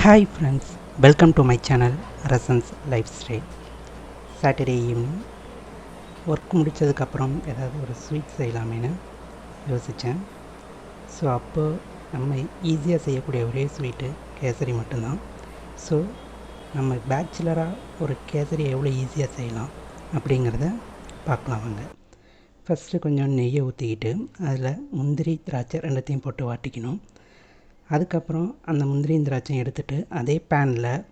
Hi friends, welcome to my channel Rasan's Lifestyle. Saturday evening work முடித்ததுக்கப்புறம் ஏதாவது ஒரு sweet செய்யலாமேன்னு யோசித்தேன். ஸோ அப்போ நம்ம ஈஸியாக செய்யக்கூடிய ஒரே ஸ்வீட்டு கேசரி மட்டும்தான். ஸோ நம்ம பேச்சுலராக ஒரு கேசரி எவ்வளோ ஈஸியாக செய்யலாம் அப்படிங்கிறத பார்க்கலாம் வாங்க. ஃபஸ்ட்டு கொஞ்சம் நெய்யை ஊற்றிக்கிட்டு அதில் முந்திரி திராட்சை ரெண்டுத்தையும் போட்டு வாட்டிக்கணும். அதுக்கப்புறம் அந்த முந்திரியும் திராட்சையும் எடுத்துகிட்டு அதே பேனில்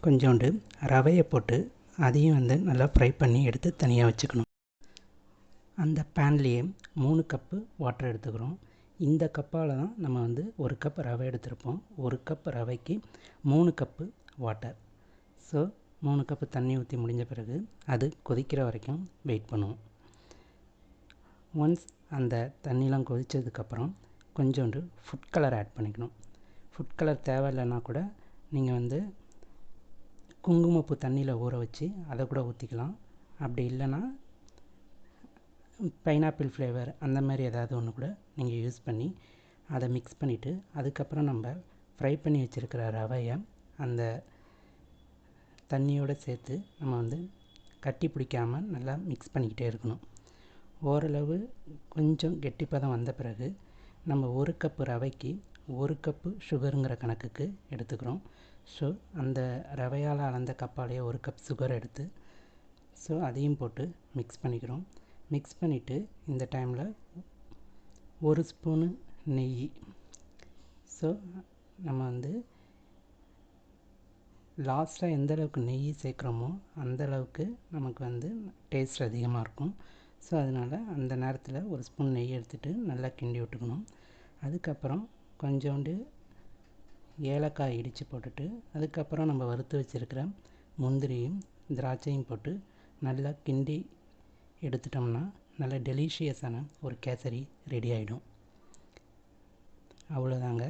கொஞ்சோண்டு ரவையை போட்டு அதையும் நல்லா ஃப்ரை பண்ணி எடுத்து தனியாக வச்சுக்கணும். அந்த பேன்லேயே 3 கப்பு வாட்டர் எடுத்துக்கிறோம். இந்த கப்பால் தான் நம்ம 1 கப் ரவை எடுத்திருப்போம். 1 கப் ரவைக்கு 3 கப்பு வாட்டர். ஸோ 3 கப்பு தண்ணி ஊற்றி முடிஞ்ச பிறகு அது கொதிக்கிற வரைக்கும் வெயிட் பண்ணுவோம். ஒன்ஸ் அந்த தண்ணிலாம் கொதித்ததுக்கப்புறம் கொஞ்சோண்டு ஃபுட் கலர் ஆட் பண்ணிக்கணும். ஃபுட் கலர் தேவையில்லைன்னா கூட நீங்கள் குங்குமப்பூ தண்ணியில் ஊற வச்சு அதை கூட ஊற்றிக்கலாம். அப்படி இல்லைன்னா பைனாப்பிள் ஃப்ளேவர் அந்த மாதிரி ஏதாவது ஒன்று கூட நீங்கள் யூஸ் பண்ணி அதை மிக்ஸ் பண்ணிவிட்டு அதுக்கப்புறம் நம்ம ஃப்ரை பண்ணி வச்சுருக்கிற ரவையை அந்த தண்ணியோடு சேர்த்து நம்ம கட்டி பிடிக்காமல் நல்லா மிக்ஸ் பண்ணிக்கிட்டே இருக்கணும். ஓரளவு கொஞ்சம் கெட்டிப்பதம் வந்த பிறகு நம்ம 1 கப்பு ரவைக்கு 1 கப்பு சுகருங்கிற கணக்குக்கு எடுத்துக்கிறோம். ஸோ அந்த ரவையால் அளந்த கப்பாலேயே 1 கப் சுகர் எடுத்து ஸோ அதையும் போட்டு மிக்ஸ் பண்ணிக்கிறோம். மிக்ஸ் பண்ணிவிட்டு இந்த டைமில் 1 ஸ்பூனு நெய். ஸோ நம்ம லாஸ்ட்டாக எந்தளவுக்கு நெய் சேர்க்குறோமோ அந்தளவுக்கு நமக்கு டேஸ்ட் அதிகமாக இருக்கும். ஸோ அதனால் அந்த நேரத்தில் 1 ஸ்பூன் நெய் எடுத்துகிட்டு நல்லா கிண்டி விட்டுக்கணும். அதுக்கப்புறம் கொஞ்சோண்டு ஏலக்காய் இடித்து போட்டுட்டு அதுக்கப்புறம் நம்ம வறுத்து வச்சுருக்கிற முந்திரியும் திராட்சையும் போட்டு நல்லா கிண்டி எடுத்துட்டோம்னா நல்ல டெலிஷியஸான ஒரு கேசரி ரெடி ஆகிடும். அவ்வளோதாங்க,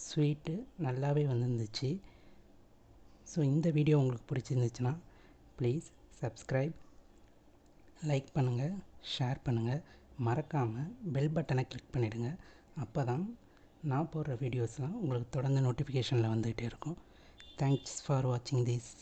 ஸ்வீட்டு நல்லாவே வந்துருந்துச்சு. ஸோ இந்த வீடியோ உங்களுக்கு பிடிச்சிருந்துச்சுன்னா ப்ளீஸ் சப்ஸ்கிரைப், லைக் பண்ணுங்கள், ஷேர் பண்ணுங்கள், மறக்காமல் பெல் பட்டனை கிளிக் பண்ணிவிடுங்க. அப்போ தான் நான் போடுற வீடியோஸ்லாம் உங்களுக்கு தொடர்ந்து நோட்டிஃபிகேஷனில் வந்துகிட்டே இருக்கும். தேங்க்ஸ் ஃபார் வாட்சிங் திஸ்.